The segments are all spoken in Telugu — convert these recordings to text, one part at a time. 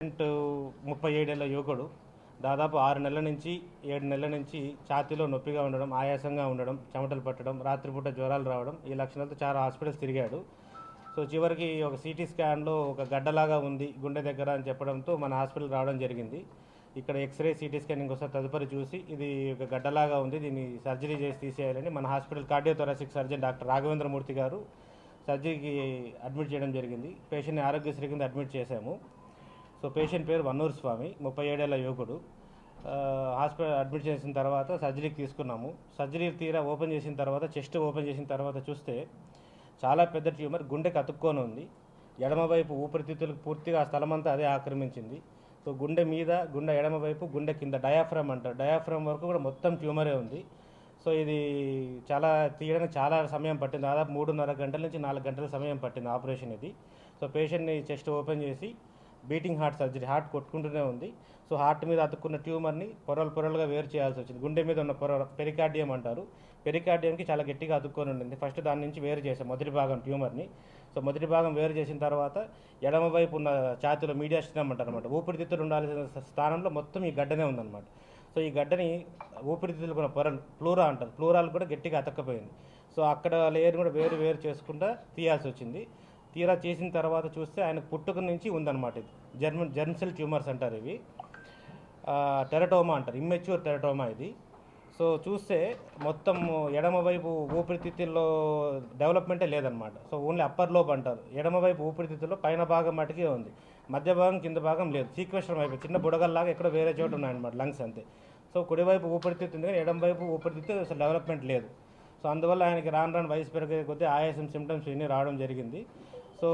37 ఏళ్ల యువకుడు దాదాపు 6 నెలల నుంచి 7 నెలల నుంచి ఛాతీలో నొప్పిగా ఉండడం, ఆయాసంగా ఉండడం, చెమటలు పట్టడం, రాత్రిపూట జ్వరాలు రావడం ఈ లక్షణాలతో చాలా హాస్పిటల్స్ తిరిగాడు. సో చివరికి ఒక సిటీ స్కాన్లో ఒక గడ్డలాగా ఉంది గుండె దగ్గర అని చెప్పడంతో మన హాస్పిటల్ రావడం జరిగింది. ఇక్కడ ఎక్స్రే సిటీ స్కానింగ్ ఒకసారి తదుపరి చూసి ఇది ఒక గడ్డలాగా ఉంది, దీన్ని సర్జరీ చేసి తీసేయాలని మన హాస్పిటల్ కార్డియోథొరాసిక్ సర్జన్ డాక్టర్ రాఘవేంద్రమూర్తి గారు సర్జరీకి అడ్మిట్ చేయడం జరిగింది. పేషెంట్ని ఆరోగ్యశ్రీ కింద అడ్మిట్ చేశాము. సో పేషెంట్ పేరు వన్నూరు స్వామి, 37 ఏళ్ల యువకుడు. హాస్పిటల్ అడ్మిట్ చేసిన తర్వాత సర్జరీకి తీసుకున్నాము. సర్జరీ తీరా ఓపెన్ చేసిన తర్వాత, చెస్ట్ ఓపెన్ చేసిన తర్వాత చూస్తే చాలా పెద్ద ట్యూమర్ గుండెకి అతుక్కొని ఉంది. ఎడమవైపు ఊపిరితిత్తులకు పూర్తిగా ఆ స్థలం అంతా అదే ఆక్రమించింది. సో గుండె మీద, గుండె ఎడమవైపు, గుండె కింద డయాఫ్రమ్ అంటారు, డయాఫ్రమ్ వరకు కూడా మొత్తం ట్యూమరే ఉంది. సో ఇది తీయడానికి చాలా సమయం పట్టింది. దాదాపు 3.5 గంటల నుంచి 4 గంటల సమయం పట్టింది ఆపరేషన్ ఇది. సో పేషెంట్ని చెస్ట్ ఓపెన్ చేసి బీటింగ్ హార్ట్ సర్జరీ, హార్ట్ కొట్టుకుంటూనే ఉంది. సో హార్ట్ మీద అతుక్కున్న ట్యూమర్ని పొరలుగా వేరు చేయాల్సి వచ్చింది. గుండె మీద ఉన్న పెరికార్డియం అంటారు, పెరికార్డియంకి చాలా గట్టిగా అతుక్కొని ఉండింది. ఫస్ట్ దాని నుంచి వేరు చేసాం మొదటి భాగం ట్యూమర్ని. సో మొదటి భాగం వేరు చేసిన తర్వాత ఎడమవైపు ఉన్న ఛాతీలో మీడియాస్టినం అంటారు అనమాట, ఊపిరితిత్తులు ఉండాల్సిన స్థానంలో మొత్తం ఈ గడ్డనే ఉందన్నమాట. సో ఈ గడ్డని ఊపిరితిత్తులు ఉన్న పొరలు ప్లూరా అంటారు, ప్లూరాలు కూడా గట్టిగా అతక్కపోయింది. సో అక్కడ లేయర్ కూడా వేరు చేసుకుంటా తీయాల్సి వచ్చింది. తీరా చేసిన తర్వాత చూస్తే ఆయనకు పుట్టుక నుంచి ఉందన్నమాట. ఇది జర్మ్ సెల్ ట్యూమర్స్ అంటారు, ఇవి టెరటోమా అంటారు, ఇమ్మెచ్యూర్ టెరటోమా ఇది. సో చూస్తే మొత్తం ఎడమవైపు ఊపిరితిత్తుల్లో డెవలప్మెంటే లేదనమాట. సో ఓన్లీ అప్పర్ లోబ్ అంటారు, ఎడమవైపు ఊపిరితిత్తుల్లో పైన భాగం మటుకే ఉంది, మధ్య భాగం కింద భాగం లేదు. సీక్వెస్ట్రం అయిపోయి చిన్న బుడగల్లాగా ఎక్కడో వేరే చోట ఉన్నాయన్నమాట లంగ్స్ అంతే. సో కుడివైపు ఊపిరితిత్తు ఉంది కానీ ఎడమవైపు ఊపిరితిత్తు అసలు డెవలప్మెంట్ లేదు. సో అందువల్ల ఆయనకి రాను వయసు పెరిగే కొద్దీ ఆయాసం సిమ్టమ్స్ ఇవన్నీ రావడం జరిగింది. సో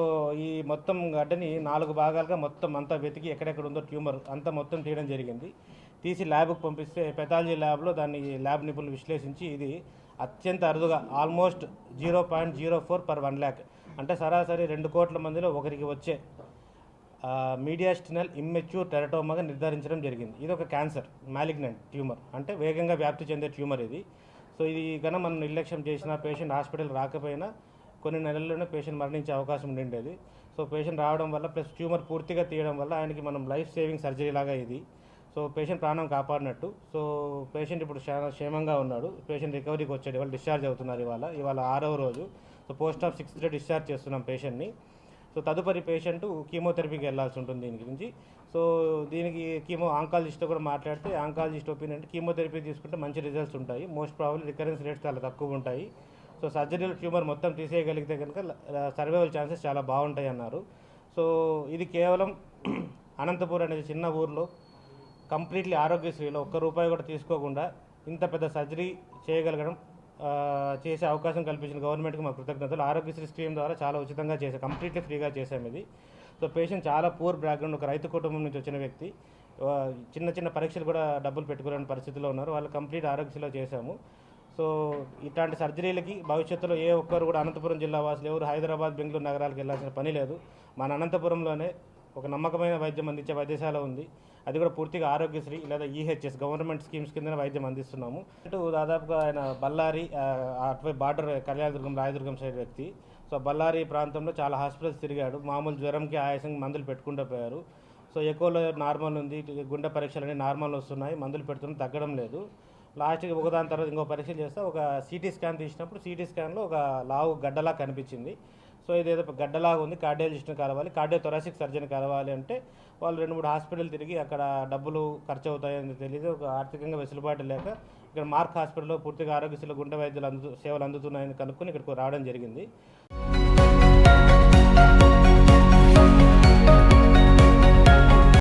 ఈ మొత్తం గడ్డని 4 భాగాలుగా మొత్తం అంతా వెతికి ఎక్కడెక్కడ ఉందో ట్యూమర్ అంతా మొత్తం తీయడం జరిగింది. తీసి ల్యాబ్కి పంపిస్తే పెథాలజీ ల్యాబ్లో దాన్ని ల్యాబ్ నిపుణులు విశ్లేషించి ఇది అత్యంత అరుదుగా ఆల్మోస్ట్ 0.04/1,00,000 అంటే సరాసరి 2 కోట్ల మందిలో ఒకరికి వచ్చే మీడియాస్టినల్ ఇమ్మెచ్యూర్ టెరటోమాగా నిర్ధారించడం జరిగింది. ఇది ఒక క్యాన్సర్, మ్యాలిగ్నెంట్ ట్యూమర్, అంటే వేగంగా వ్యాప్తి చెందే ట్యూమర్ ఇది. సో ఇది కన్నా మనం నిర్లక్ష్యం చేసిన పేషెంట్ హాస్పిటల్ రాకపోయినా కొన్ని నెలల్లోనే పేషెంట్ మరణించే అవకాశం ఉండేది. సో పేషెంట్ రావడం వల్ల ప్లస్ ట్యూమర్ పూర్తిగా తీయడం వల్ల ఆయనకి మనం లైఫ్ సేవింగ్ సర్జరీ లాగా ఇది. సో పేషెంట్ ప్రాణం కాపాడినట్టు. సో పేషెంట్ ఇప్పుడు క్షేమంగా ఉన్నాడు. పేషెంట్ రికవరీకి వచ్చాడు, ఇవాళ డిశ్చార్జ్ అవుతున్నారు. ఇవాళ 6వ రోజు. So post of 6th day discharge చేస్తున్నాం పేషెంట్ని. సో తదుపరి పేషెంట్ కీమోథెరపీకి వెళ్ళాల్సి ఉంటుంది దీని గురించి. సో దీనికి ఆంకాలజిస్ట్తో కూడా మాట్లాడితే ఆంకాలజిస్ట్ ఒపీనియన్ అంటే కీమోథెరపీ తీసుకుంటే మంచి రిజల్ట్స్ ఉంటాయి, మోస్ట్ ప్రాబబ్లీ రికరెన్స్ రేట్స్ చాలా తక్కువ ఉంటాయి. సో సర్జరీలో ట్యూమర్ మొత్తం తీసేయగలిగితే కనుక సర్వైవల్ ఛాన్సెస్ చాలా బాగుంటాయి అన్నారు. సో ఇది కేవలం అనంతపూర్ అనేది చిన్న ఊర్లో కంప్లీట్లీ ఆరోగ్యశ్రీలో ₹1 కూడా తీసుకోకుండా ఇంత పెద్ద సర్జరీ చేయగలగడం, చేసే అవకాశం కల్పించిన గవర్నమెంట్కి మా కృతజ్ఞతలు. ఆరోగ్యశ్రీ స్కీమ్ ద్వారా చాలా ఉచితంగా చేసాం, కంప్లీట్లీ ఫ్రీగా చేసాం ఇది. సో పేషెంట్ చాలా పూర్ బ్యాక్గ్రౌండ్, ఒక రైతు కుటుంబం నుంచి వచ్చిన వ్యక్తి, చిన్న పరీక్షలు కూడా డబ్బులు పెట్టుకోలేని పరిస్థితిలో ఉన్నారు. వాళ్ళు కంప్లీట్ ఆరోగ్యశ్రీలో చేశాము. సో ఇట్లాంటి సర్జరీలకి భవిష్యత్తులో ఏ ఒక్కరు కూడా అనంతపురం జిల్లా వాసులు ఎవరు హైదరాబాద్, బెంగళూరు నగరాలకు వెళ్ళాల్సిన పని లేదు. మన అనంతపురంలోనే ఒక నమ్మకమైన వైద్యం అందించే వైద్యశాల ఉంది, అది కూడా పూర్తిగా ఆరోగ్యశ్రీ లేదా ఈహెచ్ఎస్ గవర్నమెంట్ స్కీమ్స్ కింద వైద్యం అందిస్తున్నాము. దాదాపుగా ఆయన బళ్ళారి అటువైపు బార్డర్ కళ్యాణదుర్గం, రాయదుర్గం సైడ్ వ్యక్తి. సో బళ్ళారి ప్రాంతంలో చాలా హాస్పిటల్స్ తిరిగాడు. మామూలు జ్వరంకి, ఆయాసం మందులు పెట్టుకుంటూ పోయారు. సో ఎక్కువలో నార్మల్ ఉంది, గుండె పరీక్షలు అన్నీ నార్మల్ వస్తున్నాయి, మందులు పెడుతున్నా తగ్గడం లేదు. లాస్ట్కి ఒకదాని తర్వాత ఇంకో పరీక్షలు చేస్తే ఒక సిటీ స్కాన్ తీసినప్పుడు సిటీ స్కాన్లో ఒక లావు గడ్డలా కనిపించింది. సో ఇదేదో గడ్డలాగా ఉంది, కార్డియాలజిస్ట్ని కలవాలి, కార్డియోథొరాసిక్ సర్జన్ కలవాలి అంటే వాళ్ళు 2-3 హాస్పిటల్ తిరిగి అక్కడ డబ్బులు ఖర్చు అవుతాయని తెలియదు, ఒక ఆర్థికంగా వెసులుబాటు లేక ఇక్కడ మార్క్ హాస్పిటల్లో పూర్తిగా ఆరోగ్యశ్రీలో గుండె వైద్యులు సేవలు అందుతున్నాయని కనుక్కొని ఇక్కడికి రావడం జరిగింది.